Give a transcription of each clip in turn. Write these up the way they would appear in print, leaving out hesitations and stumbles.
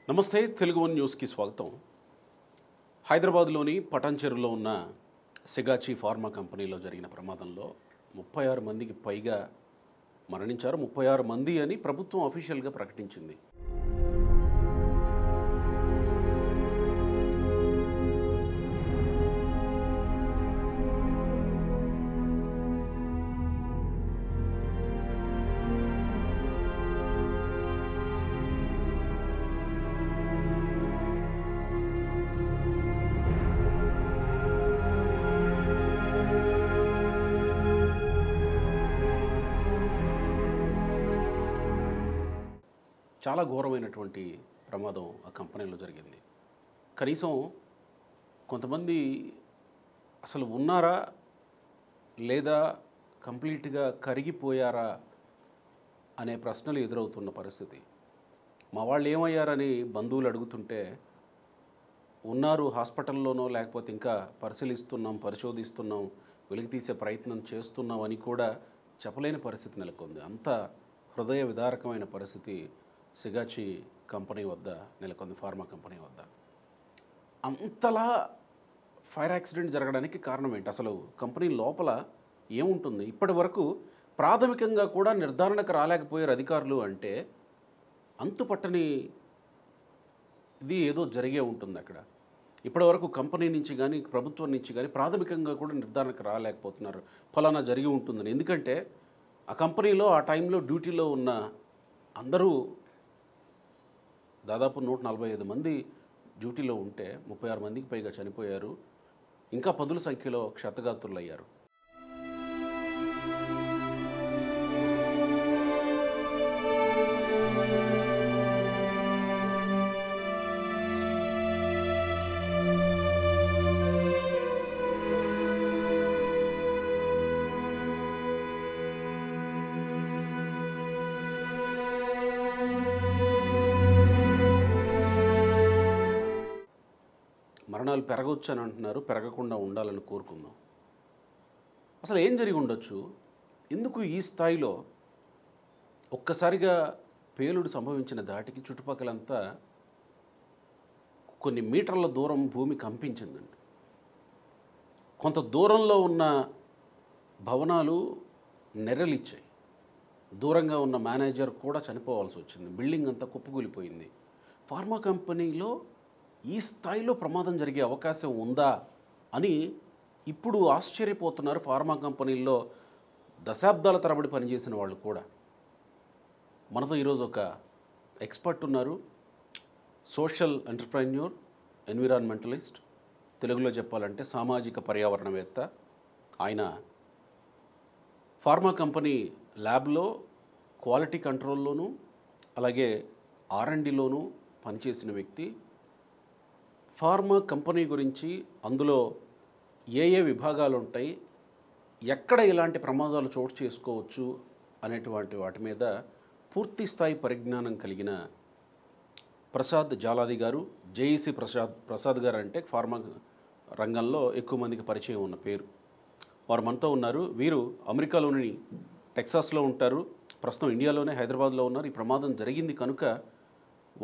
నమస్తే తెలుగు వన్ న్యూస్కి స్వాగతం. హైదరాబాద్లోని పటాన్చెరులో ఉన్న సిగాచి ఫార్మా కంపెనీలో జరిగిన ప్రమాదంలో 36 మందికి పైగా మరణించారు. 36 మంది అని ప్రభుత్వం అఫీషియల్గా ప్రకటించింది. చాలా ఘోరమైనటువంటి ప్రమాదం ఆ కంపెనీలో జరిగింది. కనీసం కొంతమంది అసలు ఉన్నారా లేదా కంప్లీట్గా కరిగిపోయారా అనే ప్రశ్నలు ఎదురవుతున్న పరిస్థితి. మా వాళ్ళు ఏమయ్యారని బంధువులు అడుగుతుంటే ఉన్నారు, హాస్పిటల్లోనో లేకపోతే ఇంకా పరిశీలిస్తున్నాం, పరిశోధిస్తున్నాం, వెలికి తీసే ప్రయత్నం చేస్తున్నాం అని కూడా చెప్పలేని పరిస్థితి నెలకొంది. అంత హృదయ విదారకమైన పరిస్థితి సిగాచి కంపెనీ వద్ద నెలకొంది, ఫార్మా కంపెనీ వద్ద. అంతలా ఫైర్ యాక్సిడెంట్ జరగడానికి కారణం ఏంటి? అసలు కంపెనీ లోపల ఏముంటుంది? ఇప్పటి వరకు ప్రాథమికంగా కూడా నిర్ధారణకు రాలేకపోయారు అధికారులు అంటే అంతుపట్టని ఇది ఏదో జరిగే ఉంటుంది అక్కడ. ఇప్పటి వరకు కంపెనీ నుంచి కానీ ప్రభుత్వం నుంచి కానీ ప్రాథమికంగా కూడా నిర్ధారణకు రాలేకపోతున్నారు ఫలానా జరిగి ఉంటుందని. ఎందుకంటే ఆ కంపెనీలో ఆ టైంలో డ్యూటీలో ఉన్న అందరూ దాదాపు 145 మంది డ్యూటీలో ఉంటే 36 మందికి పైగా చనిపోయారు. ఇంకా పదుల సంఖ్యలో క్షతగాత్రులయ్యారు. మరణాలు పెరగవచ్చు అని అంటున్నారు. పెరగకుండా ఉండాలని కోరుకుందాం. అసలు ఏం జరిగి ఉండొచ్చు? ఎందుకు ఈ స్థాయిలో ఒక్కసారిగా పేలుడు సంభవించిన దాటికి చుట్టుపక్కలంతా కొన్ని మీటర్ల దూరం భూమి కంపించిందండి. కొంత దూరంలో ఉన్న భవనాలు నెర్రలిచ్చాయి. దూరంగా ఉన్న మేనేజర్ కూడా చనిపోవాల్సి వచ్చింది. బిల్డింగ్ అంతా కుప్పకూలిపోయింది. ఫార్మా కంపెనీలో ఈ స్థాయిలో ప్రమాదం జరిగే అవకాశం ఉందా అని ఇప్పుడు ఆశ్చర్యపోతున్నారు ఫార్మా కంపెనీల్లో దశాబ్దాల తరబడి పనిచేసిన వాళ్ళు కూడా. మనతో ఈరోజు ఒక ఎక్స్పర్ట్ ఉన్నారు, సోషల్ ఎంటర్ప్రెన్యూర్, ఎన్విరాన్మెంటలిస్ట్, తెలుగులో చెప్పాలంటే సామాజిక పర్యావరణవేత్త. ఆయన ఫార్మా కంపెనీ ల్యాబ్లో క్వాలిటీ కంట్రోల్లోనూ అలాగే R&Dలోనూ పనిచేసిన వ్యక్తి. ఫార్మా కంపెనీ గురించి, అందులో ఏ ఏ విభాగాలు ఉంటాయి, ఎక్కడ ఇలాంటి ప్రమాదాలు చోటు చేసుకోవచ్చు అనేటువంటి వాటి మీద పూర్తి స్థాయి పరిజ్ఞానం కలిగిన ప్రసాద్ జాలాది గారు. జేఈసీ ప్రసాద్ గారు అంటే ఫార్మా రంగంలో ఎక్కువ మందికి పరిచయం ఉన్న పేరు. వారు మనతో ఉన్నారు. వీరు అమెరికాలోని టెక్సాస్లో ఉంటారు, ప్రస్తుతం ఇండియాలోనే హైదరాబాద్లో ఉన్నారు. ఈ ప్రమాదం జరిగింది కనుక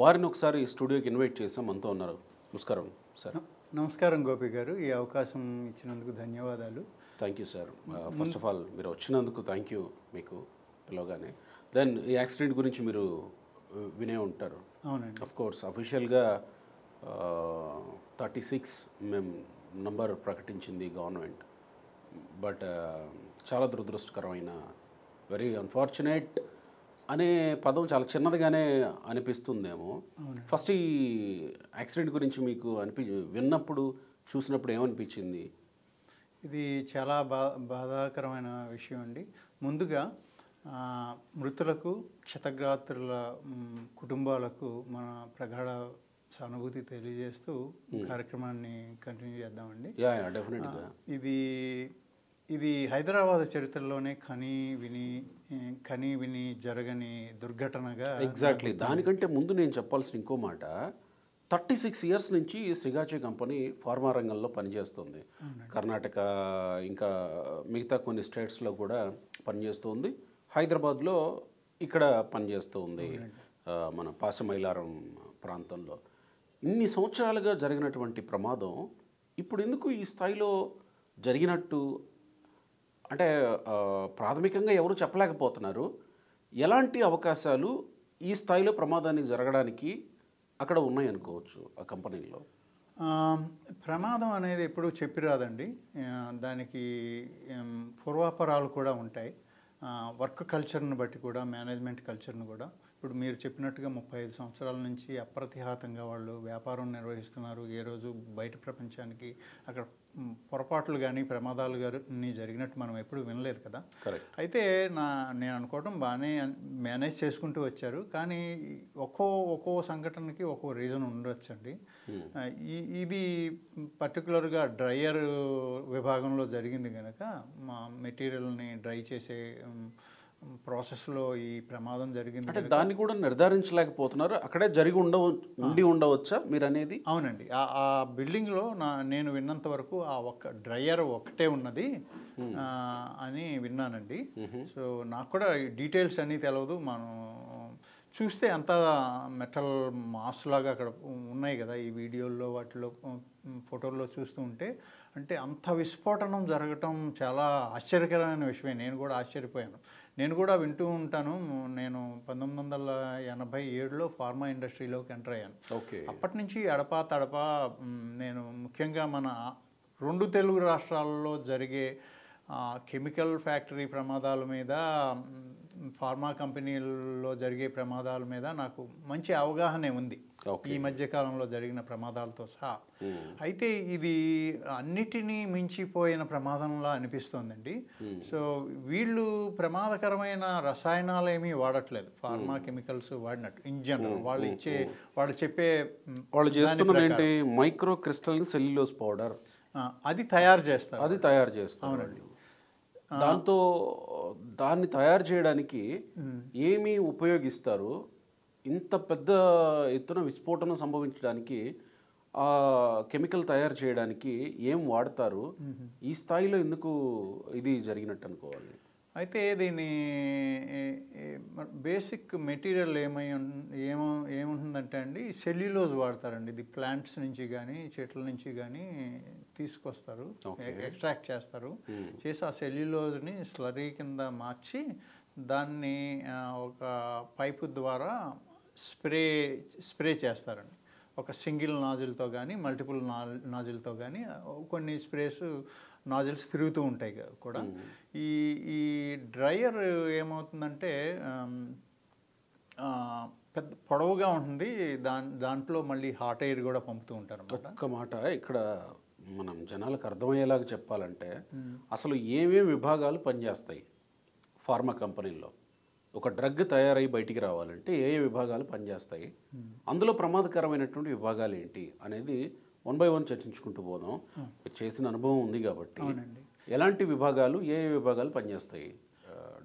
వారిని ఒకసారి స్టూడియోకి ఇన్వైట్ చేసాం. మనతో ఉన్నారు. నమస్కారం సార్. నమస్కారం గోపి గారు, ఈ అవకాశం ఇచ్చినందుకు ధన్యవాదాలు. Thank you sir. First of all మీరు వచ్చినందుకు థ్యాంక్ యూ. మీకు పిలవగానే దెన్ ఈ యాక్సిడెంట్ గురించి మీరు వినే ఉంటారు. అవునండి. ఆఫ్ కోర్స్ అఫీషియల్గా 36 మేము నంబర్ ప్రకటించింది గవర్నమెంట్. బట్ చాలా దురదృష్టకరమైన, వెరీ అన్ఫార్చునేట్ అనే పదం చాలా చిన్నదిగానే అనిపిస్తుందేమో. ఫస్ట్ ఈ యాక్సిడెంట్ గురించి మీకు విన్నప్పుడు, చూసినప్పుడు ఏమనిపించింది? ఇది చాలా బాధాకరమైన విషయం అండి. ముందుగా మృతులకు, క్షతగాత్రుల కుటుంబాలకు మన ప్రగాఢ సానుభూతి తెలియజేస్తూ కార్యక్రమాన్ని కంటిన్యూ చేద్దామండి. డెఫినెట్గా ఇది హైదరాబాద్ చరిత్రలోనే కని విని జరగని దుర్ఘటనగా. ఎగ్జాక్ట్లీ. దానికంటే ముందు నేను చెప్పాల్సిన ఇంకో మాట, 36 ఇయర్స్ నుంచి సిగాచి కంపెనీ ఫార్మా రంగంలో పనిచేస్తుంది. కర్ణాటక ఇంకా మిగతా కొన్ని స్టేట్స్లో కూడా పనిచేస్తుంది. హైదరాబాద్లో ఇక్కడ పనిచేస్తూ ఉంది. మన పాసమైలారం ప్రాంతంలో ఇన్ని సంవత్సరాలుగా జరిగినటువంటి ప్రమాదం ఇప్పుడు ఎందుకు ఈ స్థాయిలో జరిగినట్టు అంటే ప్రాథమికంగా ఎవరు చెప్పలేకపోతున్నారు. ఎలాంటి అవకాశాలు ఈ స్థాయిలో ప్రమాదానికి జరగడానికి అక్కడ ఉన్నాయనుకోవచ్చు ఆ కంపెనీలో? ప్రమాదం అనేది ఎప్పుడూ చెప్పిరాదండి. దానికి పూర్వాపరాలు కూడా ఉంటాయి. వర్క్ కల్చర్ని బట్టి కూడా, మేనేజ్మెంట్ కల్చర్ని కూడా. ఇప్పుడు మీరు చెప్పినట్టుగా 35 సంవత్సరాల నుంచి అప్రతిహాతంగా వాళ్ళు వ్యాపారం నిర్వహిస్తున్నారు. ఏ రోజు బయట ప్రపంచానికి అక్కడ పొరపాట్లు కానీ ప్రమాదాలు కానీ జరిగినట్టు మనం ఎప్పుడు వినలేదు కదా. అయితే నేను అనుకోవడం బాగానే మేనేజ్ చేసుకుంటూ వచ్చారు. కానీ ఒక్కో సంఘటనకి ఒక్కో రీజన్ ఉండొచ్చండి. ఇది పర్టికులర్గా డ్రైయర్ విభాగంలో జరిగింది కనుక మా మెటీరియల్ని డ్రై చేసే ప్రాసెస్లో ఈ ప్రమాదం జరిగింది. అంటే దాన్ని కూడా నిర్ధారించలేకపోతున్నారు. అక్కడే జరిగి ఉండవచ్చా మీరు అనేది? అవునండి. ఆ బిల్డింగ్లో నేను విన్నంత వరకు ఆ ఒక్క డ్రైయర్ ఒక్కటే ఉన్నది అని విన్నానండి. సో నాకు కూడా డీటెయిల్స్ అన్నీ తెలియదు. మనం చూస్తే అంతా మెటల్ మాస్ లాగా అక్కడ ఉన్నాయి కదా ఈ వీడియోల్లో వాటిలో ఫోటోల్లో చూస్తూ ఉంటే. అంటే అంత విస్ఫోటనం జరగటం చాలా ఆశ్చర్యకరమైన విషయమే. నేను కూడా ఆశ్చర్యపోయాను. నేను కూడా వింటూ ఉంటాను. నేను 1987లో ఫార్మా ఇండస్ట్రీలోకి ఎంటర్ అయ్యాను. అప్పటి నుంచి అడపా తడపా నేను ముఖ్యంగా మన 2 తెలుగు రాష్ట్రాల్లో జరిగే కెమికల్ ఫ్యాక్టరీ ప్రమాదాల మీద, ఫార్మా కంపెనీల్లో జరిగే ప్రమాదాల మీద నాకు మంచి అవగాహన ఉంది ఈ మధ్యకాలంలో జరిగిన ప్రమాదాలతో సహా. అయితే ఇది అన్నిటినీ మించిపోయిన ప్రమాదంలా అనిపిస్తోందండి. సో వీళ్ళు ప్రమాదకరమైన రసాయనాలు ఏమీ వాడట్లేదు, ఫార్మా కెమికల్స్ వాడినట్టు ఇన్ జనరల్. వాళ్ళు చేస్తున్నది ఏంటి? మైక్రో క్రిస్టల్ సెల్యులోజ్ పౌడర్ అది తయారు చేస్తారు. అవునండి. దాన్ని తయారు చేయడానికి ఏమి ఉపయోగిస్తారు? ఇంత పెద్ద ఎత్తున విస్ఫోటనం సంభవించడానికి ఆ కెమికల్ తయారు చేయడానికి ఏం వాడతారు? ఈ స్థాయిలో ఎందుకు ఇది జరిగినట్టు అనుకోవాలి? అయితే దీని బేసిక్ మెటీరియల్ ఏముంటుందంటే అండి, సెల్యులోజ్ వాడతారండి. ఇది ప్లాంట్స్ నుంచి కానీ చెట్ల నుంచి కానీ తీసుకొస్తారు, ఎక్స్ట్రాక్ట్ చేస్తారు. చేసి ఆ సెల్యులోజ్ని స్లరీ కింద మార్చి దాన్ని ఒక పైపు ద్వారా స్ప్రే చేస్తారండి. ఒక సింగిల్ నాజిల్తో కానీ మల్టిపుల్ నాజిల్తో కానీ కొన్ని నాజిల్స్ తిరుగుతూ ఉంటాయి కూడా. ఈ డ్రైయర్ ఏమవుతుందంటే పెద్ద పొడవుగా ఉంటుంది. దాంట్లో మళ్ళీ హాట్ ఎయిర్ కూడా పంపుతూ ఉంటారు. ఒక్క మాట ఇక్కడ మనం జనాలకు అర్థమయ్యేలాగా చెప్పాలంటే అసలు ఏమేమి విభాగాలు పనిచేస్తాయి ఫార్మా కంపెనీల్లో? ఒక డ్రగ్ తయారై బయటికి రావాలంటే ఏ విభాగాలు పనిచేస్తాయి, అందులో ప్రమాదకరమైనటువంటి విభాగాలు ఏంటి అనేది 1 by 1 చర్చించుకుంటూ పోదాం. చేసిన అనుభవం ఉంది కాబట్టి ఎలాంటి విభాగాలు, ఏ విభాగాలు పనిచేస్తాయి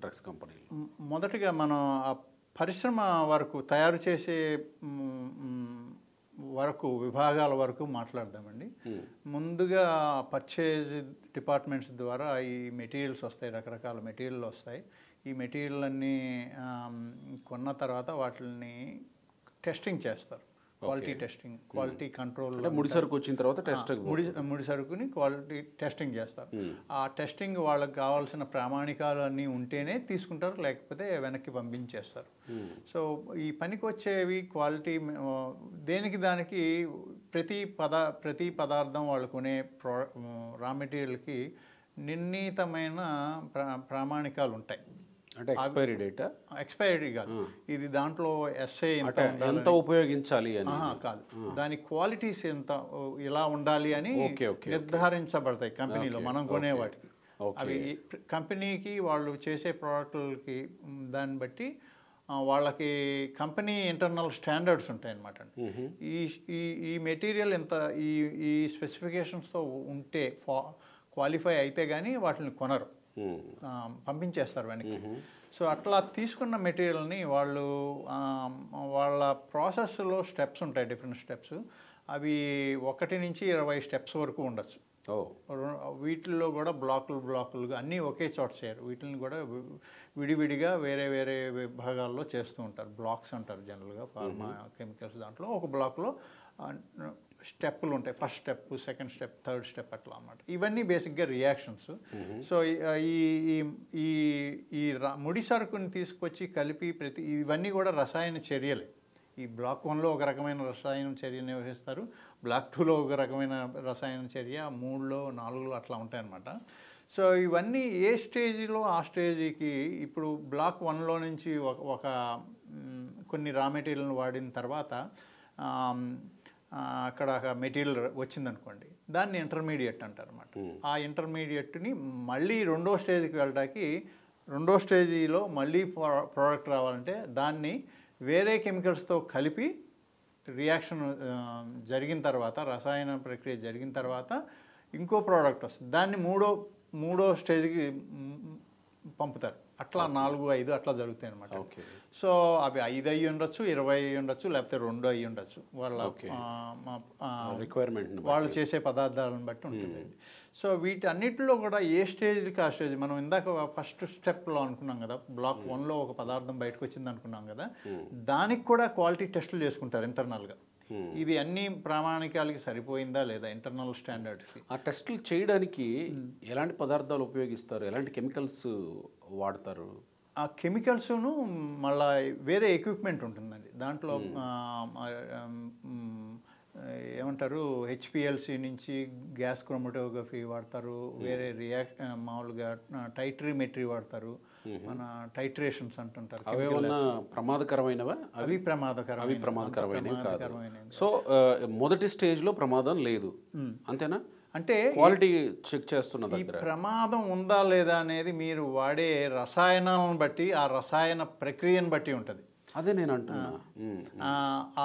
డ్రగ్స్ కంపెనీలు? మొదటిగా మనం ఆ పరిశ్రమ వరకు తయారు చేసే విభాగాల వరకు మాట్లాడదామండి. ముందుగా పర్చేజ్ డిపార్ట్మెంట్స్ ద్వారా ఈ మెటీరియల్స్ వస్తాయి, రకరకాల మెటీరియల్ వస్తాయి. ఈ మెటీరియల్ అన్నీ కొన్న తర్వాత వాటిని టెస్టింగ్ చేస్తారు. Quality testing, quality control. ముడి సరుకు వచ్చిన తర్వాత ముడి సరుకుని క్వాలిటీ టెస్టింగ్ చేస్తారు. ఆ టెస్టింగ్ వాళ్ళకి కావాల్సిన ప్రామాణికాలు అన్నీ ఉంటేనే తీసుకుంటారు, లేకపోతే వెనక్కి పంపించేస్తారు. సో ఈ పనికి వచ్చేవి క్వాలిటీ దానికి ప్రతి పదార్థం వాళ్ళు కొనే రా మెటీరియల్కి నిర్ణీతమైన ప్రామాణికాలు ఉంటాయి. అంటే ఎక్స్పైరీ కాదు, ఇది దాంట్లో ఎస్ఐ ఎంత ఉపయోగించాలి అని కాదు, దాని క్వాలిటీస్ ఇలా ఉండాలి అని నిర్ధారించబడతాయి కంపెనీలో మనం కొనే వాటికి. అవి కంపెనీకి వాళ్ళు చేసే ప్రోడక్ట్లకి దాన్ని బట్టి వాళ్ళకి కంపెనీ ఇంటర్నల్ స్టాండర్డ్స్ ఉంటాయన్నమాట. ఈ మెటీరియల్ ఈ స్పెసిఫికేషన్స్తో ఉంటే క్వాలిఫై అయితే కానీ వాటిని కొనరు, పంపించేస్తారు వెనక్కి. సో అట్లా తీసుకున్న మెటీరియల్ని వాళ్ళ ప్రాసెస్లో స్టెప్స్ ఉంటాయి, డిఫరెంట్ స్టెప్స్. అవి 1 నుంచి 20 స్టెప్స్ వరకు ఉండొచ్చు. ఓ వీటిల్లో కూడా బ్లాకులుగా అన్నీ ఒకే చోట చేయరు. వీటిని కూడా విడివిడిగా వేరే వేరే విభాగాల్లో చేస్తూ ఉంటారు. బ్లాక్స్ అంటారు జనరల్గా ఫార్మా కెమికల్స్. దాంట్లో ఒక బ్లాక్లో స్టెప్పులు ఉంటాయి. First step, second step, third step అట్లా అన్నమాట. ఇవన్నీ బేసిక్గా రియాక్షన్స్. సో ఈ ముడి సరుకుని తీసుకొచ్చి కలిపి ఇవన్నీ కూడా రసాయన చర్యలే. ఈ బ్లాక్ 1లో ఒక రకమైన రసాయన చర్య నిర్వహిస్తారు, బ్లాక్ 2లో ఒక రకమైన రసాయన చర్య, 3లో 4లో అట్లా ఉంటాయన్నమాట. సో ఇవన్నీ ఏ స్టేజ్లో ఆ స్టేజ్కి ఇప్పుడు బ్లాక్ 1లో నుంచి ఒక కొన్ని రా మెటీరియల్ని వాడిన తర్వాత అక్కడ మెటీరియల్ వచ్చిందనుకోండి, దాన్ని ఇంటర్మీడియట్ అంటారు అన్నమాట. ఆ ఇంటర్మీడియట్ని మళ్ళీ రెండో స్టేజ్కి వెళ్ళడానికి, రెండో స్టేజీలో మళ్ళీ ప్రోడక్ట్ రావాలంటే దాన్ని వేరే కెమికల్స్తో కలిపి రియాక్షన్ జరిగిన తర్వాత, రసాయన ప్రక్రియ జరిగిన తర్వాత ఇంకో ప్రోడక్ట్ వస్తుంది. దాన్ని మూడో స్టేజ్కి పంపుతారు. అట్లా 4, 5 అట్లా జరుగుతాయి అనమాట. సో అవి 5 అయ్యి ఉండొచ్చు, 20 అయ్యి ఉండొచ్చు, లేకపోతే 2 అయ్యి ఉండొచ్చు. వాళ్ళ రిక్వైర్మెంట్ వాళ్ళు చేసే పదార్థాలను బట్టి ఉంటుందండి. సో వీటన్నిటిలో కూడా ఏ స్టేజ్కి ఆ స్టేజ్, మనం ఇందాక ఫస్ట్ స్టెప్లో అనుకున్నాం కదా, బ్లాక్ 1లో ఒక పదార్థం బయటకు వచ్చింది అనుకున్నాం కదా, దానికి కూడా క్వాలిటీ టెస్టులు చేసుకుంటారు ఇంటర్నల్గా. ఇది అన్ని ప్రామాణికాలకి సరిపోయిందా లేదా, ఇంటర్నల్ స్టాండర్డ్స్కి. ఆ టెస్టులు చేయడానికి ఎలాంటి పదార్థాలు ఉపయోగిస్తారు, ఎలాంటి కెమికల్స్ వాడతారు? ఆ కెమికల్స్ను మళ్ళీ వేరే ఎక్విప్మెంట్ ఉంటుందండి దాంట్లో. ఏమంటారు, హెచ్పిఎల్సి నుంచి గ్యాస్ క్రోమటోగ్రఫీ వాడతారు, వేరే మామూలుగా టైట్రీమెట్రీ వాడతారు, మన టైట్రేషన్స్ అంటుంటారు. ప్రమాదకరమైనవా? అవి ప్రమాదకరమైనవి. సో మొదటి స్టేజ్లో ప్రమాదం లేదు అంతేనా? అంటే క్వాలిటీ చెక్ చేస్తున్న ఈ ప్రమాదం ఉందా లేదా అనేది మీరు వాడే రసాయనాలను బట్టి, ఆ రసాయన ప్రక్రియను బట్టి ఉంటుంది. అదే నేను అంటున్నా.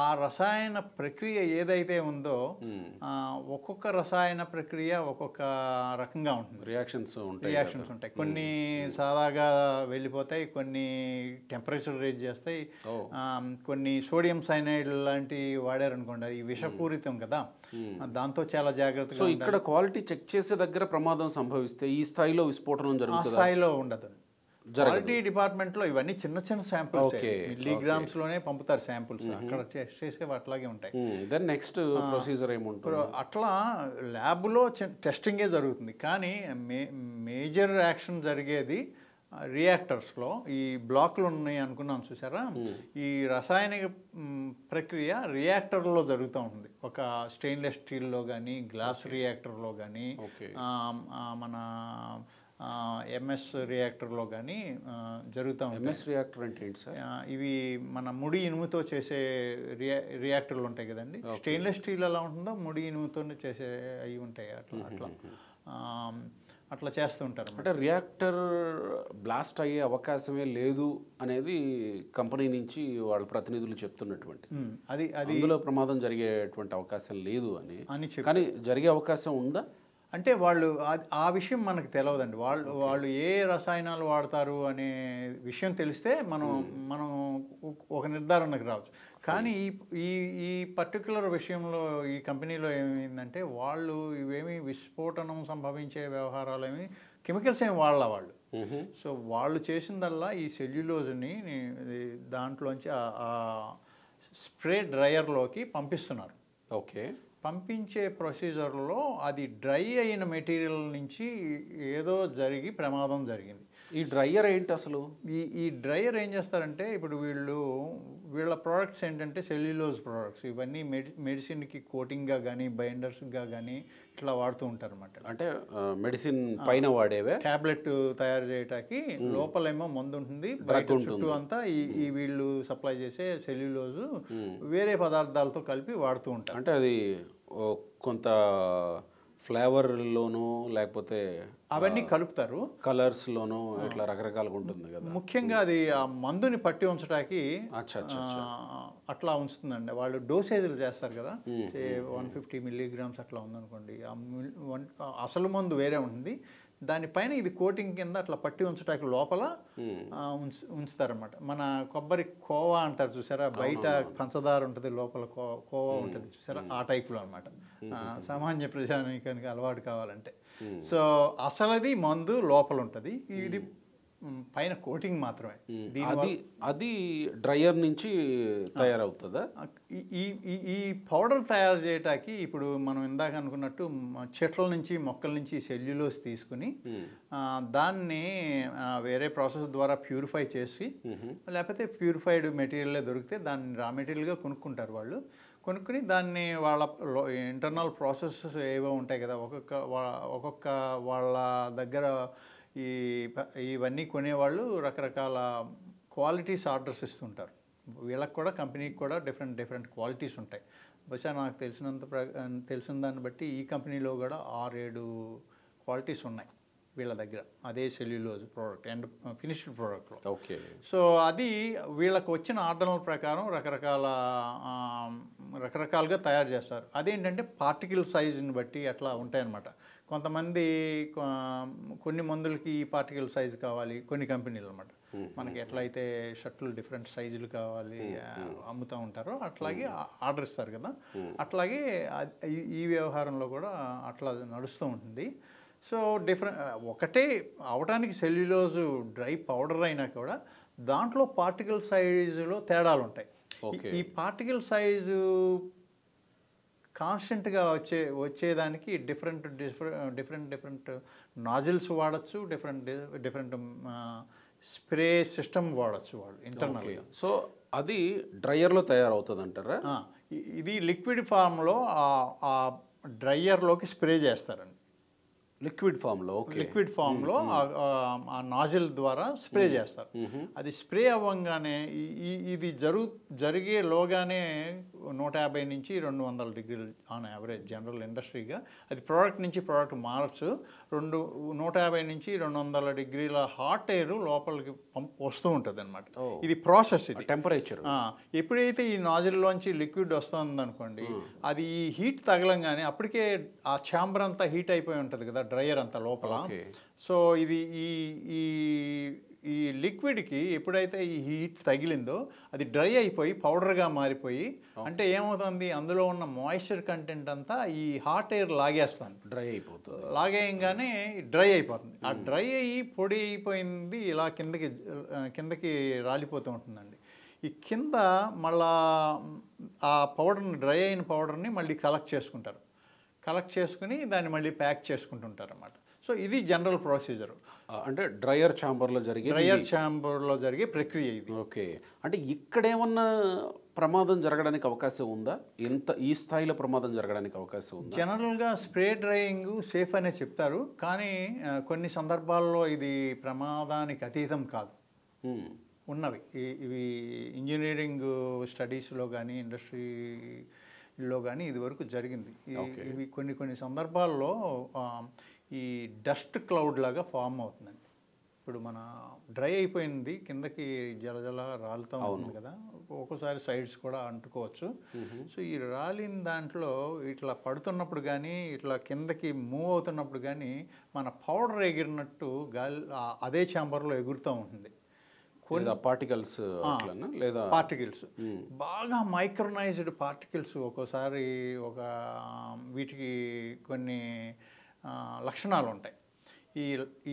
ఆ రసాయన ప్రక్రియ ఏదైతే ఉందో ఒక్కొక్క రసాయన ప్రక్రియ ఒక్కొక్క రకంగా ఉంటుంది. రియాక్షన్స్ ఉంటాయి. కొన్ని సాదాగా వెళ్ళిపోతాయి, కొన్ని టెంపరేచర్ రేజ్ చేస్తాయి, కొన్ని సోడియం సైనైడ్ లాంటివి వాడారనుకోండి, అది విషపూరితం కదా, దాంతో చాలా జాగ్రత్తగా. సో ఇక్కడ క్వాలిటీ చెక్ చేసే దగ్గర ప్రమాదం సంభవిస్తే ఈ స్థాయిలో విస్ఫోటనం జరుగుతుంది? ఆ స్థాయిలో ఉండదు. క్వాలిటీ డిపార్ట్మెంట్లో ఇవన్నీ చిన్న చిన్న శాంపుల్స్, మిల్లీగ్రామ్స్లోనే పంపుతారు శాంపుల్స్, అక్కడ చేసే అట్లాగే ఉంటాయి. దెన్ నెక్స్ట్ ప్రొసీజర్ ఏముంటుంది? అట్లా ల్యాబ్లో టెస్టింగే జరుగుతుంది. కానీ మేజర్ యాక్షన్ జరిగేది రియాక్టర్స్లో. ఈ బ్లాక్లు ఉన్నాయి అనుకున్నాం చూసారా, ఈ రసాయనిక ప్రక్రియ రియాక్టర్లో జరుగుతూ ఉంటుంది. ఒక స్టెయిన్లెస్ స్టీల్లో కానీ, గ్లాస్ రియాక్టర్లో కానీ, మన ఎంఎస్ రియాక్టర్లో కానీ జరుగుతూ ఉంటాయి. ఎంఎస్ రియాక్టర్ అంటే ఏంటి సార్? ఇవి మన ముడి ఇనుముతో చేసే రియాక్టర్లు ఉంటాయి కదండి. స్టెయిన్లెస్ స్టీల్ ఎలా ఉంటుందో ముడి ఇనుముతోనే చేసే అవి ఉంటాయి. అట్లా చేస్తూ ఉంటారు. అంటే రియాక్టర్ బ్లాస్ట్ అయ్యే అవకాశమే లేదు అనేది కంపెనీ నుంచి వాళ్ళ ప్రతినిధులు చెప్తున్నటువంటి, అది అందులో ప్రమాదం జరిగేటువంటి అవకాశం లేదు అని. కానీ జరిగే అవకాశం ఉందా అంటే వాళ్ళు ఆ విషయం మనకు తెలియదండి. వాళ్ళు ఏ రసాయనాలు వాడతారు అనే విషయం తెలిస్తే మనం ఒక నిర్ధారణకు రావచ్చు. కానీ ఈ పర్టికులర్ విషయంలో ఈ కంపెనీలో ఏమైందంటే, వాళ్ళు ఇవేమి విస్ఫోటనం సంభవించే వ్యవహారాలు ఏమి కెమికల్స్ ఏమి వాళ్ళు. సో వాళ్ళు చేసిందల్లా ఈ సెల్యులోజ్ని దాంట్లోంచి ఆ స్ప్రే డ్రయర్లోకి పంపిస్తున్నారు. ఓకే. పంపించే ప్రొసీజర్లో అది డ్రై అయిన మెటీరియల్ నుంచి ఏదో జరిగి ప్రమాదం జరిగింది. ఈ డ్రైయర్ ఏంటి అసలు? ఈ డ్రైయర్ ఏం చేస్తారంటే, ఇప్పుడు వీళ్ళ ప్రోడక్ట్స్ ఏంటంటే సెల్యులోజ్ ప్రోడక్ట్స్. ఇవన్నీ మెడిసిన్కి కోటింగ్గా కానీ, బైండర్స్గా కానీ ఇట్లా వాడుతూ ఉంటారు అన్నమాట. అంటే మెడిసిన్ పైన వాడేవే ట్యాబ్లెట్ తయారు చేయడానికి లోపలేమో మందు ఉంటుంది, బయట చుట్టూ అంతా ఈ వీళ్ళు సప్లై చేసే సెల్యులోజ్ వేరే పదార్థాలతో కలిపి వాడుతూ ఉంటారు. అంటే అది కొంత ఫ్లేవర్లోనూ లేకపోతే అవన్నీ కలుపుతారు, కలర్స్లోనూ ఇట్లా రకరకాలుగా ఉంటుంది కదా. ముఖ్యంగా అది ఆ మందుని పట్టి ఉంచడానికి అట్లా ఉంచుతుందండి. వాళ్ళు డోసేజ్లు చేస్తారు కదా, 150 మిల్లీగ్రామ్స్ అట్లా ఉందనుకోండి, అసలు మందు వేరే ఉంటుంది, దానిపైన ఇది కోటింగ్ కింద అట్లా పట్టి ఉంచటానికి లోపల ఉంచుతారన్నమాట. మన కొబ్బరి కోవా అంటారు చూసారా, బయట పంచదార ఉంటుంది, లోపల కోవా ఉంటుంది చూసారా, ఆ టైప్లో అనమాట. సామాన్య ప్రజానీకానికి అలవాటు కావాలంటే. సో అసలది మందు లోపల ఉంటుంది, ఇది పైన కోటింగ్ మాత్రమే. అది డ్రయర్ నుంచి తయారవుతుందా? ఈ పౌడర్ తయారు చేయటానికి ఇప్పుడు మనం ఇందాక అనుకున్నట్టు చెట్ల నుంచి మొక్కల నుంచి సెల్యులోస్ తీసుకుని దాన్ని వేరే ప్రాసెస్ ద్వారా ప్యూరిఫై చేసి, లేకపోతే ప్యూరిఫైడ్ మెటీరియల్లే దొరికితే దాన్ని రా మెటీరియల్గా కొనుక్కుంటారు వాళ్ళు. కొనుక్కుని దాన్ని వాళ్ళ ఇంటర్నల్ ప్రాసెసెస్ ఏవో ఉంటాయి కదా, ఒక్కొక్క వాళ్ళ దగ్గర ఇవన్నీ కొనేవాళ్ళు రకరకాల క్వాలిటీస్ ఆర్డర్స్ ఇస్తుంటారు. వీళ్ళకి కూడా కంపెనీకి కూడా డిఫరెంట్ క్వాలిటీస్ ఉంటాయి. బహుశా నాకు తెలిసిన దాన్ని బట్టి ఈ కంపెనీలో కూడా 6-7 క్వాలిటీస్ ఉన్నాయి వీళ్ళ దగ్గర, అదే సెల్యులోజ్ ప్రోడక్ట్ అండ్ ఫినిష్డ్ ప్రోడక్ట్లో. ఓకే. సో అది వీళ్ళకి వచ్చిన ఆర్డర్ల ప్రకారం రకరకాలుగా తయారు చేస్తారు. అదేంటంటే పార్టికల్ సైజుని బట్టి అట్లా ఉంటాయన్నమాట. కొంతమంది కొన్ని మందులకి ఈ పార్టికల్ సైజు కావాలి, కొన్ని కంపెనీలు అనమాట. మనకి ఎట్లయితే షర్ట్లు డిఫరెంట్ సైజులు కావాలి అమ్ముతూ ఉంటారో అట్లాగే ఆర్డర్ ఇస్తారు కదా, అట్లాగే ఈ వ్యవహారంలో కూడా అట్లా నడుస్తూ ఉంటుంది. సో ఒకటే అవటానికి సెల్యులోజు డ్రై పౌడర్ అయినా కూడా దాంట్లో పార్టికల్ సైజులో తేడాలు ఉంటాయి. ఈ పార్టికల్ సైజు కాన్స్టెంట్గా వచ్చేదానికి డిఫరెంట్ నాజిల్స్ వాడచ్చు, డిఫరెంట్ స్ప్రే సిస్టమ్ వాడచ్చు వాళ్ళు ఇంటర్నల్గా. సో అది డ్రయర్లో తయారవుతుంది అంటారా? ఇది లిక్విడ్ ఫామ్లో ఆ డ్రయర్లోకి స్ప్రే చేస్తారండి. లిక్విడ్ ఫామ్లో ఆ నాజిల్ ద్వారా స్ప్రే చేస్తారు. అది స్ప్రే అవ్వగానే ఇది జరిగేలోగానే 150 నుంచి 200 డిగ్రీలు ఆన్ యావరేజ్ జనరల్ ఇండస్ట్రీగా, అది ప్రోడక్ట్ నుంచి ప్రోడక్ట్ మారచ్చు. 150 నుంచి 200 డిగ్రీల హాట్ ఎయిర్ లోపలికి వస్తూ ఉంటుంది అనమాట. ఇది ప్రాసెస్, ఇది టెంపరేచర్. ఎప్పుడైతే ఈ నాజిల్లోంచి లిక్విడ్ వస్తుంది అనుకోండి, అది ఈ హీట్ తగలంగానే అప్పటికే ఆ ఛాంబర్ అంతా హీట్ అయిపోయి ఉంటుంది కదా, డ్రయర్ అంతా లోపల. సో ఇది ఈ లిక్విడ్కి ఎప్పుడైతే ఈ హీట్ తగిలిందో అది డ్రై అయిపోయి పౌడర్గా మారిపోయి, అంటే ఏమవుతుంది, అందులో ఉన్న మాయిశ్చర్ కంటెంట్ అంతా ఈ హాట్ ఎయిర్ లాగేస్తుంది, డ్రై అయిపోతుంది. లాగేయంగానే డ్రై అయిపోతుంది. ఆ డ్రై అయ్యి పొడి అయిపోయింది ఇలా కిందకి రాలిపోతూ ఉంటుందండి. ఈ కింద మళ్ళా ఆ పౌడర్ని, డ్రై అయిన పౌడర్ని మళ్ళీ కలెక్ట్ చేసుకుని దాన్ని మళ్ళీ ప్యాక్ చేసుకుంటుంటారు అన్నమాట. సో ఇది జనరల్ ప్రొసీజర్. అంటే డ్రయర్ ఛాంబర్లో జరిగే ప్రక్రియ ఇది. ఓకే. అంటే ఇక్కడేమన్నా ప్రమాదం జరగడానికి అవకాశం ఉందా? ఈ స్థాయిలో ప్రమాదం జరగడానికి అవకాశం ఉందా? జనరల్గా స్ప్రే డ్రైయింగ్ సేఫ్ అనే చెప్తారు, కానీ కొన్ని సందర్భాల్లో ఇది ప్రమాదానికి అతీతం కాదు. ఉన్నవి ఇవి ఇంజనీరింగ్ స్టడీస్లో కానీ ఇండస్ట్రీలో కానీ ఇది వరకు జరిగింది. ఇవి కొన్ని సందర్భాల్లో ఈ డస్ట్ క్లౌడ్ లాగా ఫామ్ అవుతుందండి. ఇప్పుడు మన డ్రై అయిపోయింది, కిందకి జలజల రాలుతూ ఉంటుంది కదా, ఒక్కోసారి సైడ్స్ కూడా అంటుకోవచ్చు. సో ఈ రాలిన దాంట్లో ఇట్లా పడుతున్నప్పుడు కానీ, ఇట్లా కిందకి మూవ్ అవుతున్నప్పుడు కానీ మన పౌడర్ ఎగిరినట్టు గాలి అదే ఛాంబర్లో ఎగురుతూ ఉంటుంది. పార్టికల్స్ బాగా మైక్రోనైజ్డ్ పార్టికల్స్ ఒక్కోసారి వీటికి కొన్ని లక్షణాలు ఉంటాయి.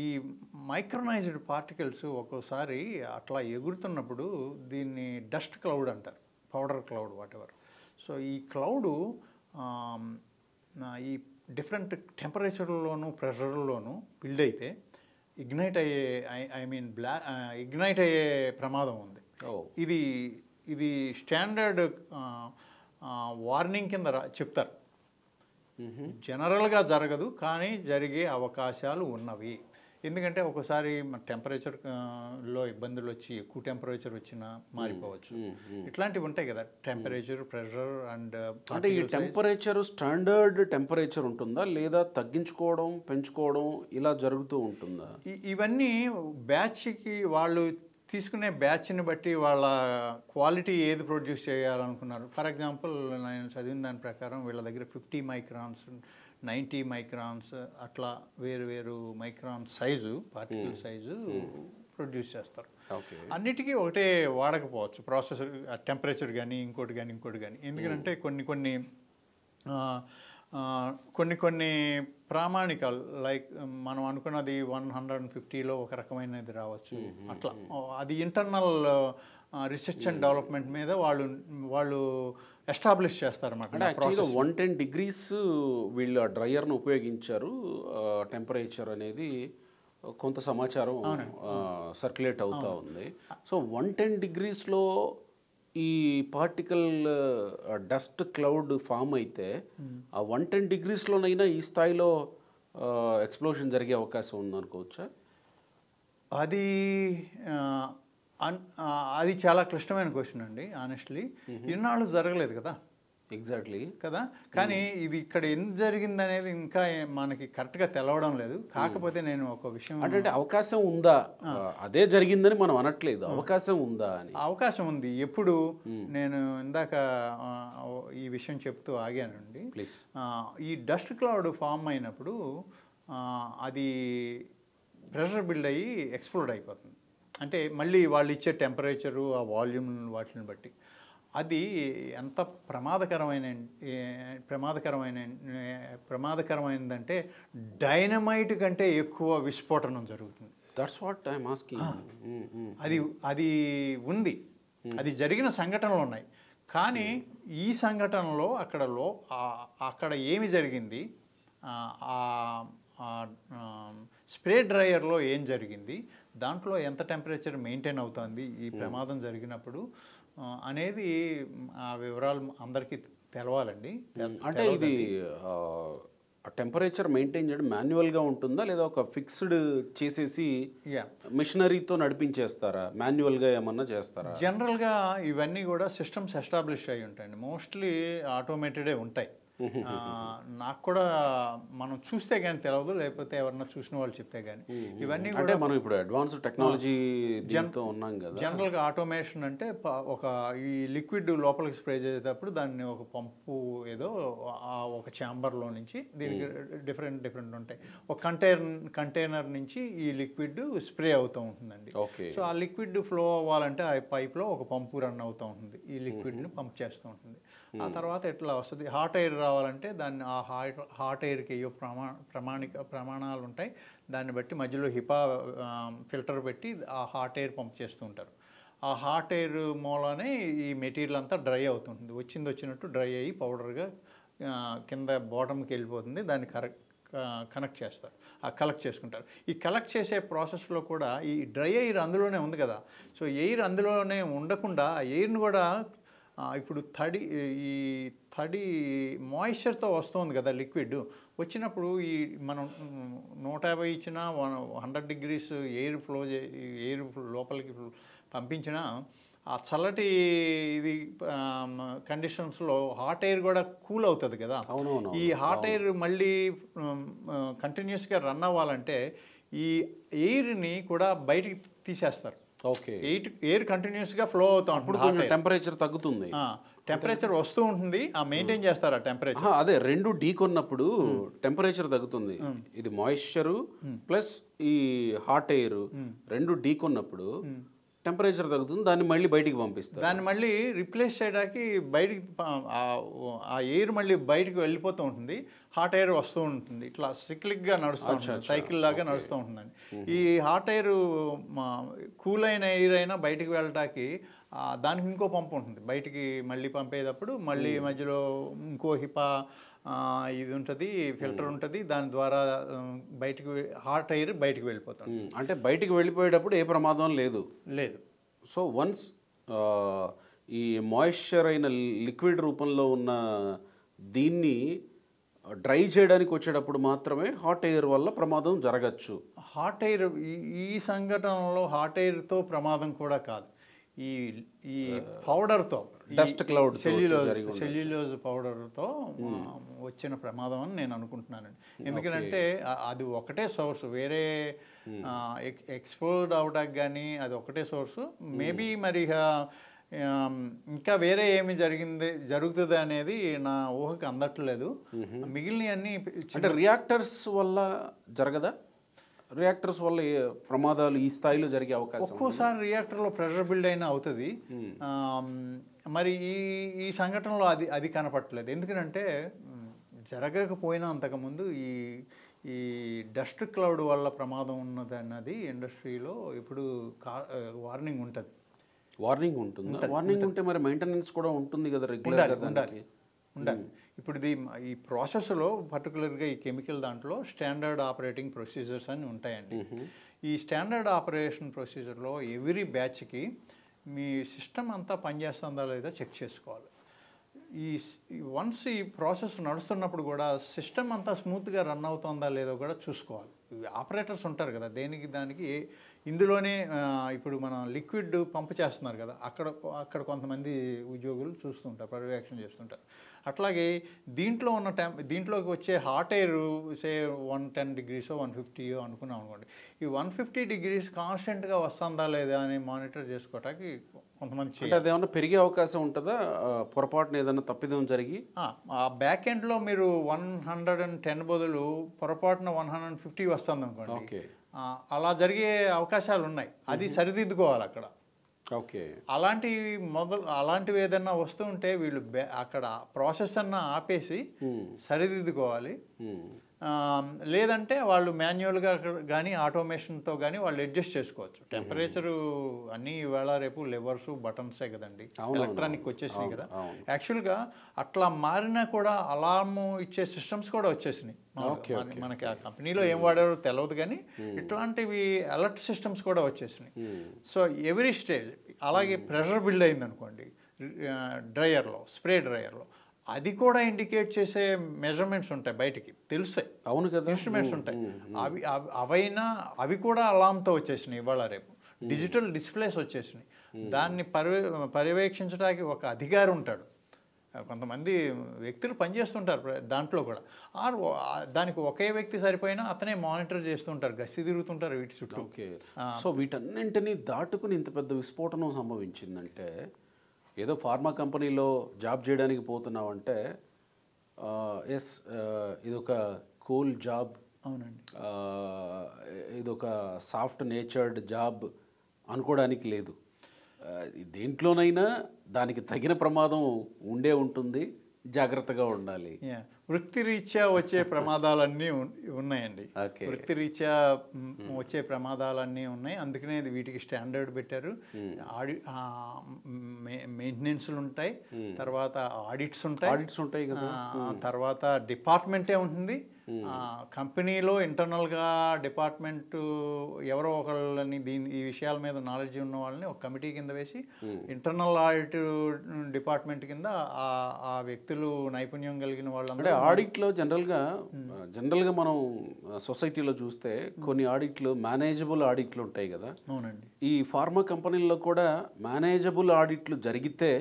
ఈ మైక్రోనైజ్డ్ పార్టికల్స్ ఒక్కోసారి అట్లా ఎగురుతున్నప్పుడు దీన్ని డస్ట్ క్లౌడ్ అంటారు, పౌడర్ క్లౌడ్ వాటెవర్. సో ఈ క్లౌడు ఈ డిఫరెంట్ టెంపరేచర్లోనూ ప్రెషర్లోనూ బిల్డ్ అయితే ఇగ్నైట్ అయ్యే ప్రమాదం ఉంది. ఇది స్టాండర్డ్ వార్నింగ్ కింద చెప్తారు. జనరల్గా జరగదు, కానీ జరిగే అవకాశాలు ఉన్నవి. ఎందుకంటే ఒకసారి టెంపరేచర్లో ఇబ్బందులు వచ్చి ఎక్కువ టెంపరేచర్ వచ్చినా మారిపోవచ్చు. ఇట్లాంటివి ఉంటాయి కదా, టెంపరేచర్, ప్రెషర్ అండ్. అంటే ఈ టెంపరేచర్ స్టాండర్డ్ టెంపరేచర్ ఉంటుందా, లేదా తగ్గించుకోవడం పెంచుకోవడం ఇలా జరుగుతూ ఉంటుందా? ఇవన్నీ బ్యాచ్కి వాళ్ళు తీసుకునే బ్యాచ్ని బట్టి వాళ్ళ క్వాలిటీ ఏది ప్రొడ్యూస్ చేయాలనుకున్నారు. ఫర్ ఎగ్జాంపుల్ నేను చదివిన దాని ప్రకారం వీళ్ళ దగ్గర 50 మైక్రాన్స్ 90 మైక్రాన్స్ అట్లా వేరు micron size particle size produce చేస్తారు. అన్నిటికీ ఒకటే వాడకపోవచ్చు ప్రాసెసర్ టెంపరేచర్ కానీ ఇంకోటి కానీ ఎందుకంటే కొన్ని ప్రామాణికాలు లైక్ మనం అనుకున్నది 150లో ఒక రకమైనది రావచ్చు. అట్లా అది ఇంటర్నల్ రీసెర్చ్ అండ్ డెవలప్మెంట్ మీద వాళ్ళు ఎస్టాబ్లిష్ చేస్తారన్నమాట. అంటే యాక్చువల్గా 110 degrees వీళ్ళు ఆ డ్రయర్ను ఉపయోగించారు. టెంపరేచర్ అనేది కొంత సమాచారం సర్క్యులేట్ అవుతూ ఉంది. సో 110 degreesలో ఈ పార్టికల్ డస్ట్ క్లౌడ్ ఫామ్ అయితే ఆ 110 degreesలోనైనా ఈ స్థాయిలో ఎక్స్ప్లోషన్ జరిగే అవకాశం ఉందనుకోవచ్చా? అది చాలా క్లిష్టమైన క్వశ్చన్ అండి. ఆనెస్ట్లీ ఇన్నాళ్ళు జరగలేదు కదా. ఎగ్జాక్ట్లీ కదా. కానీ ఇది ఇక్కడ ఎందుకు జరిగింది అనేది ఇంకా మనకి కరెక్ట్గా తెలవడం లేదు. కాకపోతే నేను ఒక విషయం అంటే అవకాశం ఉందా, అదే జరిగిందని మనం అనట్లేదు, అవకాశం ఉందా అని. అవకాశం ఉంది. ఎప్పుడు నేను ఇందాక ఈ విషయం చెప్తూ ఆగానండి. ఈ డస్ట్ క్లౌడ్ ఫామ్ అయినప్పుడు అది ప్రెషర్ బిల్డ్ అయ్యి ఎక్స్ప్లోడ్ అయిపోతుంది. అంటే మళ్ళీ వాళ్ళు ఇచ్చే టెంపరేచరు ఆ వాల్యూమ్ వాటిని బట్టి అది ఎంత ప్రమాదకరమైనదంటే డైనమైట్ కంటే ఎక్కువ విస్ఫోటనం జరుగుతుంది. That's what I'm asking. అది ఉంది, అది జరిగిన సంఘటనలు ఉన్నాయి. కానీ ఈ సంఘటనలో అక్కడ ఏమి జరిగింది, స్ప్రే డ్రైయర్లో ఏం జరిగింది, దాంట్లో ఎంత టెంపరేచర్ మెయింటైన్ అవుతుంది ఈ ప్రమాదం జరిగినప్పుడు అనేది ఆ వివరాలు అందరికీ తెలవాలండి. అంటే ఇది టెంపరేచర్ మెయింటైన్ చేయడం మాన్యువల్గా ఉంటుందా లేదా ఒక ఫిక్స్డ్ చేసేసి మిషనరీతో నడిపించేస్తారా, మాన్యువల్గా ఏమన్నా చేస్తారా? జనరల్గా ఇవన్నీ కూడా సిస్టమ్స్ ఎస్టాబ్లిష్ అయి ఉంటాయండి. మోస్ట్లీ ఆటోమేటెడే ఉంటాయి. నాకు కూడా మనం చూస్తే కానీ తెలియదు, లేకపోతే ఎవరన్నా చూసిన వాళ్ళు చెప్తే కానీ. ఇవన్నీ అంటే మనం ఇప్పుడు అడ్వాన్స్ టెక్నాలజీ ఉన్నాం కదా. జనరల్గా ఆటోమేషన్ అంటే ఈ లిక్విడ్ లోపలికి స్ప్రే చేసేటప్పుడు దాన్ని ఒక పంపు ఏదో ఒక ఛాంబర్లో నుంచి దీనికి డిఫరెంట్ ఉంటాయి. ఒక కంటైనర్ నుంచి ఈ లిక్విడ్ స్ప్రే అవుతూ ఉంటుందండి. సో ఆ లిక్విడ్ ఫ్లో అవ్వాలంటే ఆ పైప్లో ఒక పంపు రన్ అవుతూ ఉంటుంది, ఈ లిక్విడ్ని పంప్ చేస్తూ ఉంటుంది. ఆ తర్వాత ఎట్లా వస్తుంది, హాట్ ఎయిర్ రావాలంటే దాన్ని ఆ హాట్ ఎయిర్కి ఏవో ప్రమాణాలు ఉంటాయి. దాన్ని బట్టి మధ్యలో హిపా ఫిల్టర్ పెట్టి ఆ హాట్ ఎయిర్ పంప్ చేస్తూ ఉంటారు. ఆ హాట్ ఎయిర్ మూలనే ఈ మెటీరియల్ అంతా డ్రై అవుతుంటుంది. వచ్చినట్టు డ్రై అయ్యి పౌడర్గా కింద బాటమ్కి వెళ్ళిపోతుంది. దాన్ని కనెక్ట్ చేస్తారు, కలెక్ట్ చేసుకుంటారు. ఈ కలెక్ట్ చేసే ప్రాసెస్లో కూడా ఈ డ్రై ఎయిర్ అందులోనే ఉంది కదా. సో ఎయిర్ అందులోనే ఉండకుండా ఆ ఎయిర్ని కూడా ఇప్పుడు తడి మాయిశ్చర్తో వస్తుంది కదా లిక్విడ్. వచ్చినప్పుడు ఈ మనం 150 ఇచ్చినా 100 degrees ఎయిర్ లోపలికి పంపించినా ఆ చల్లటి ఇది కండిషన్స్లో హాట్ ఎయిర్ కూడా కూల్ అవుతుంది కదా. ఈ హాట్ ఎయిర్ మళ్ళీ కంటిన్యూస్గా రన్ అవ్వాలంటే ఈ ఎయిర్ని కూడా బయటికి తీసేస్తారు. ఎయిర్ కంటిన్యూస్గా ఫ్లో అవుతూ ఉంటుంది, టెంపరేచర్ తగ్గుతుంది, టెంపరేచర్ వస్తూ ఉంటుంది, మెయింటైన్ చేస్తారు ఆ టెంపరేచర్. అదే రెండు ఢీకొన్నప్పుడు టెంపరేచర్ తగ్గుతుంది. ఇది మాయిశ్చరు ప్లస్ ఈ హాట్ ఎయిర్ రెండు ఢీకొన్నప్పుడు టెంపరేచర్ తగ్గుతుంది, దాన్ని మళ్ళీ బయటికి పంపిస్తారు. దాన్ని మళ్ళీ రీప్లేస్ చేయడానికి బయటికి ఆ ఎయిర్ మళ్ళీ బయటికి వెళ్ళిపోతూ ఉంటుంది, హాట్ ఎయిర్ వస్తూ ఉంటుంది. ఇట్లా సిక్లిక్గా నడుస్తూ ఉంటుంది, సైకిల్ లాగా నడుస్తూ ఉంటుందండి. ఈ హాట్ ఎయిర్ కూల్ అయిన ఎయిర్ అయినా బయటికి వెళ్ళటానికి దానికి ఇంకో పంపు ఉంటుంది, బయటికి మళ్ళీ పంపేటప్పుడు మళ్ళీ మధ్యలో ఇంకో హిపా ఇది ఉంటుంది, ఫిల్టర్ ఉంటుంది. దాని ద్వారా హాట్ ఎయిర్ బయటికి వెళ్ళిపోతుంది. అంటే బయటికి వెళ్ళిపోయేటప్పుడు ఏ ప్రమాదం లేదు. సో వన్స్ ఈ మాయిశ్చర్ అయిన లిక్విడ్ రూపంలో ఉన్న దీన్ని డ్రై చేయడానికి వచ్చేటప్పుడు మాత్రమే హాట్ ఎయిర్ వల్ల ప్రమాదం జరగచ్చు. హాట్ ఎయిర్ ఈ సంఘటనలో హాట్ ఎయిర్తో ప్రమాదం కూడా కాదు. ఈ ఈ పౌడర్తో డస్ట్ క్లౌడ్ సెల్యులోజ్ పౌడర్తో వచ్చిన ప్రమాదం అని నేను అనుకుంటున్నానండి. ఎందుకంటే అది ఒకటే సోర్స్, వేరే ఎక్స్పోర్డ్ అవడానికి కానీ అది ఒకటే సోర్సు. మేబీ మరి ఇంకా వేరే ఏమి జరుగుతుంది అనేది నా ఊహకు అందట్లేదు. మిగిలినవన్నీ అంటే రియాక్టర్స్ వల్ల జరగదా? రియాక్టర్స్ వల్ల ప్రమాదాలు ఈ స్థాయిలో జరిగే అవకాశం ఒక్కోసారి రియాక్టర్లో ప్రెషర్ బిల్డ్ అయినా అవుతుంది. మరి ఈ సంఘటనలో అది కనపట్టలేదు. ఎందుకంటే జరగకపోయినా అంతకుముందు ఈ డస్ట్ క్లౌడ్ వల్ల ప్రమాదం ఉన్నది అన్నది ఇండస్ట్రీలో ఇప్పుడు వార్నింగ్ ఉంటుంది. వార్నింగ్ ఉంటుంది. వార్నింగ్ ఉంటే మరి మెయింటెనెన్స్ కూడా ఉంటుంది కదా రెగ్యులర్గా. ఉండాలి. ఇప్పుడు ఈ ప్రాసెస్లో పర్టికులర్గా ఈ కెమికల్ దాంట్లో స్టాండర్డ్ ఆపరేటింగ్ ప్రొసీజర్స్ అని ఉంటాయండి. ఈ స్టాండర్డ్ ఆపరేషన్ ప్రొసీజర్లో ఎవ్రీ బ్యాచ్కి మీ సిస్టమ్ అంతా పనిచేస్తుందా లేదా చెక్ చేసుకోవాలి. వన్స్ ఈ ప్రాసెస్ నడుస్తున్నప్పుడు కూడా సిస్టమ్ అంతా స్మూత్గా రన్ అవుతుందా లేదో కూడా చూసుకోవాలి. ఆపరేటర్స్ ఉంటారు కదా, దానికి ఇందులోనే ఇప్పుడు మనం లిక్విడ్ పంప్ చేస్తున్నారు కదా, అక్కడ కొంతమంది ఉద్యోగులు చూస్తుంటారు, పర్యవేక్షణ చేస్తుంటారు. అట్లాగే దీంట్లోకి వచ్చే హాట్ ఎయిర్ సే 110 degrees 150 అనుకున్నాం అనుకోండి, ఈ 150 degrees కాన్స్టెంట్గా వస్తుందా లేదా అని మానిటర్ చేసుకోవటానికి కొంతమంది అదేమన్నా పెరిగే అవకాశం ఉంటుందా? పొరపాటున ఏదైనా తప్పిదం జరిగి ఆ బ్యాక్ ఎండ్లో మీరు 110 బదులు పొరపాటున 150 వస్తుంది అనుకోండి, అలా జరిగే అవకాశాలు ఉన్నాయి. అది సరిదిద్దుకోవాలి అక్కడ. ఓకే, అలాంటివి ఏదన్నా వస్తూ ఉంటే వీళ్ళు అక్కడ ప్రాసెస్ అన్న ఆపేసి సరిదిద్దుకోవాలి. లేదంటే వాళ్ళు మాన్యువల్గా కానీ ఆటోమేషన్తో కానీ వాళ్ళు అడ్జస్ట్ చేసుకోవచ్చు. టెంపరేచరు అన్నీ ఇవాళ రేపు లెవర్స్ బటన్సే కదండి, ఎలక్ట్రానిక్ వచ్చేసినాయి కదా. యాక్చువల్గా అట్లా మారినా కూడా అలార్మ్ ఇచ్చే సిస్టమ్స్ కూడా వచ్చేసినాయి. మనకి ఆ కంపెనీలో ఏం వాడారో తెలియదు కానీ ఇట్లాంటివి అలర్ట్ సిస్టమ్స్ కూడా వచ్చేసినాయి. సో ఎవ్రీ స్టేజ్ అలాగే ప్రెషర్ బిల్డ్ అయింది అనుకోండి స్ప్రే డ్రైయర్లో, అది కూడా ఇండికేట్ చేసే మెజర్మెంట్స్ ఉంటాయి, బయటికి తెలుస్తాయి. అవును కదా, ఇన్స్ట్రుమెంట్స్ ఉంటాయి. అవి కూడా అలామ్తో వచ్చేసినాయి. ఇవాళ రేపు డిజిటల్ డిస్ప్లేస్ వచ్చేసినాయి. దాన్ని పర్యవేక్షించడానికి ఒక అధికారి ఉంటాడు, కొంతమంది వ్యక్తులు పనిచేస్తుంటారు దాంట్లో కూడా. దానికి ఒకే వ్యక్తి సరిపోయినా అతనే మానిటర్ చేస్తుంటారు, గస్తీ తిరుగుతుంటారు వీటి చుట్టూ. ఓకే, సో వీటన్నింటినీ దాటుకుని ఇంత పెద్ద విస్ఫోటనం సంభవించిందంటే, ఏదో ఫార్మా కంపెనీలో జాబ్ చేయడానికి పోతున్నావంటే ఎస్ ఇదొక కూల్ జాబ్, అవునండి, ఇదొక సాఫ్ట్ నేచర్డ్ జాబ్ అనుకోవడానికి లేదు. దేంట్లోనైనా దానికి తగిన ప్రమాదం ఉంటుంది, జాగ్రత్తగా ఉండాలి. వృత్తిరీత్యా వచ్చే ప్రమాదాలన్నీ ఉన్నాయండి. వృత్తిరీత్యా వచ్చే ప్రమాదాలన్నీ ఉన్నాయి. అందుకనే వీటికి స్టాండర్డ్ పెట్టారు. మెయింటెనెన్స్లు ఉంటాయి, తర్వాత ఆడిట్స్ ఉంటాయి కదా, తర్వాత డిపార్ట్మెంటే ఉంటుంది. కంపెనీలో ఇంటర్నల్గా డిపార్ట్మెంట్ ఎవరో ఒకళ్ళని ఈ విషయాల మీద నాలెడ్జ్ ఉన్న వాళ్ళని ఒక కమిటీ కింద వేసి ఇంటర్నల్ ఆడిట్ డిపార్ట్మెంట్ కింద ఆ వ్యక్తులు నైపుణ్యం కలిగిన వాళ్ళందరూ. ఆడిట్లో జనరల్గా మనం సొసైటీలో చూస్తే కొన్ని ఆడిట్లు మేనేజబుల్ ఆడిట్లు ఉంటాయి కదా. అవునండి, ఈ ఫార్మా కంపెనీల్లో కూడా మేనేజబుల్ ఆడిట్లు జరిగితే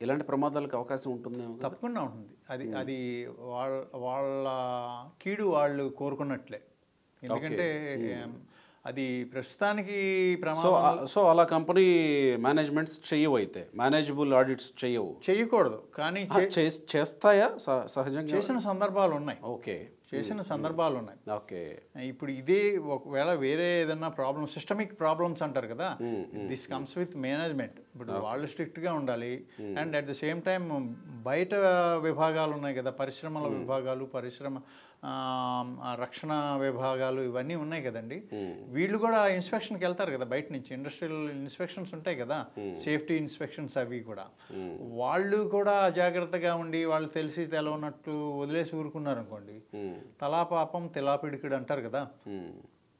ఇలాంటి ప్రమాదాలకు అవకాశం ఉంటుందేమో. తప్పకుండా ఉంటుంది. అది వాళ్ళ కీడు వాళ్ళు కోరుకున్నట్లే. ఎందుకంటే అది ప్రస్తుతానికి సో అలా కంపెనీ మేనేజ్మెంట్స్ చెయ్యవు, అయితే మేనేజబుల్ ఆడిట్స్ చేయకూడదు. కానీ చేస్తాయా సహజంగా? చేసిన సందర్భాలు ఉన్నాయి. ఓకే, చేసిన సందర్భాలు ఉన్నాయి. ఓకే, ఇప్పుడు ఇదే ఒకవేళ వేరే ఏదన్నా ప్రాబ్లమ్, సిస్టమిక్ ప్రాబ్లమ్స్ అంటారు కదా, దిస్ కమ్స్ విత్ మేనేజ్మెంట్. ఇప్పుడు వాళ్ళు స్ట్రిక్ట్గా ఉండాలి. And at the same time బయట విభాగాలు ఉన్నాయి కదా, పరిశ్రమల విభాగాలు, రక్షణ విభాగాలు, ఇవన్నీ ఉన్నాయి కదండి. వీళ్ళు కూడా ఇన్స్పెక్షన్కి వెళ్తారు కదా, బయట నుంచి ఇండస్ట్రియల్ ఇన్స్పెక్షన్స్ ఉంటాయి కదా, సేఫ్టీ ఇన్స్పెక్షన్స్. అవి కూడా వాళ్ళు కూడా అజాగ్రత్తగా ఉండి వాళ్ళు తెలిసి తెలవనట్టు వదిలేసి ఊరుకున్నారు అనుకోండి, తలా పాపం తెలాపిడికుడు అంటారు కదా,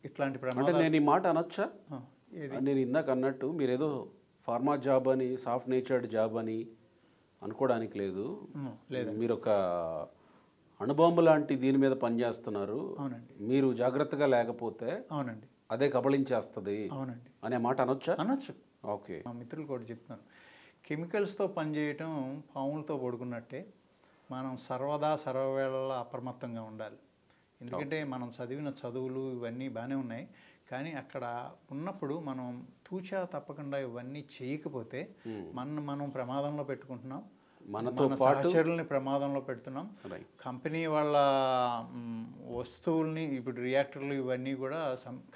ఇట్లాంటి ప్రమాదం. నేను ఈ మాట అనొచ్చా? నేను ఇందాక అన్నట్టు మీరేదో ఫార్మా జాబ్ అని, సాఫ్ట్ నేచర్డ్ జాబ్ అని అనుకోవడానికి లేదు. మీరు ఒక అణుబాంబు లాంటి దీని మీద పనిచేస్తున్నారు. అవునండి, మీరు జాగ్రత్తగా లేకపోతే అవునండి అదే కబళించేస్తుంది అవునండి అనే మాట అనొచ్చా? అనొచ్చు. ఓకే. మా మిత్రులు కూడా చెప్తున్నాను, కెమికల్స్తో పనిచేయటం పాములతో పడుకున్నట్టే. మనం సర్వదా సర్వవేళలా అప్రమత్తంగా ఉండాలి. ఎందుకంటే మనం చదివిన చదువులు ఇవన్నీ బాగానే ఉన్నాయి, కానీ అక్కడ ఉన్నప్పుడు మనం తూచా తప్పకుండా ఇవన్నీ చేయకపోతే మనం ప్రమాదంలో పెట్టుకుంటున్నాం, మనతో మన పాటు సహచరుల్ని ప్రమాదంలో పెడుతున్నాం. రైట్. కంపెనీ వాళ్ళ వస్తువుల్ని, ఇప్పుడు రియాక్టర్లు ఇవన్నీ కూడా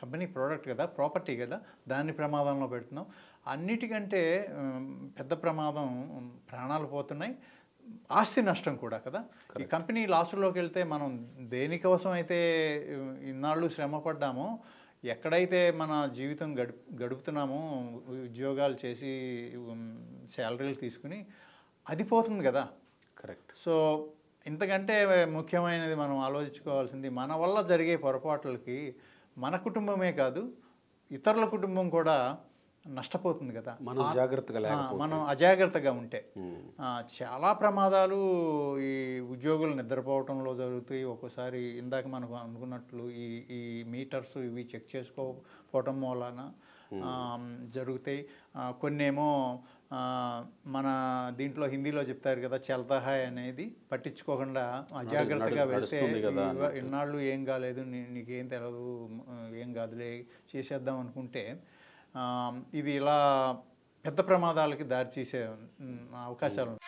కంపెనీ ప్రోడక్ట్ కదా, ప్రాపర్టీ కదా, దాన్ని ప్రమాదంలో పెడుతున్నాం. అన్నిటికంటే పెద్ద ప్రమాదం ప్రాణాలు పోతున్నాయి, ఆస్తి నష్టం కూడా కదా. ఈ కంపెనీ లాసుల్లోకి వెళ్తే మనం దేనికోసం అయితే ఇన్నాళ్ళు శ్రమ పడ్డామో, ఎక్కడైతే మన జీవితం గడుపుతున్నామో, ఉద్యోగాలు చేసి శాలరీలు తీసుకుని, అది పోతుంది కదా. కరెక్ట్. సో ఇంతకంటే ముఖ్యమైనది మనం ఆలోచించుకోవాల్సింది, మన వల్ల జరిగే పొరపాట్లకి మన కుటుంబమే కాదు, ఇతరుల కుటుంబం కూడా నష్టపోతుంది కదా. మనం జాగ్రత్తగా మనం అజాగ్రత్తగా ఉంటే చాలా ప్రమాదాలు ఈ ఉద్యోగులు నిద్రపోవటంలో జరుగుతాయి. ఒక్కోసారి ఇందాక మనకు అనుకున్నట్లు ఈ మీటర్స్ ఇవి చెక్ చేసుకోకపోవటం మూలాన జరుగుతాయి. కొన్నేమో మన దీంట్లో హిందీలో చెప్తారు కదా, చల్తాహాయ్ అనేది, పట్టించుకోకుండా అజాగ్రత్తగా వెళ్తే ఇన్నాళ్ళు ఏం కాలేదు, నీకేం తెలియదు, ఏం కాదులే చేసేద్దాం అనుకుంటే ఇది ఇలా పెద్ద ప్రమాదాలకి దారితీసే అవకాశాలు ఉన్నాయి.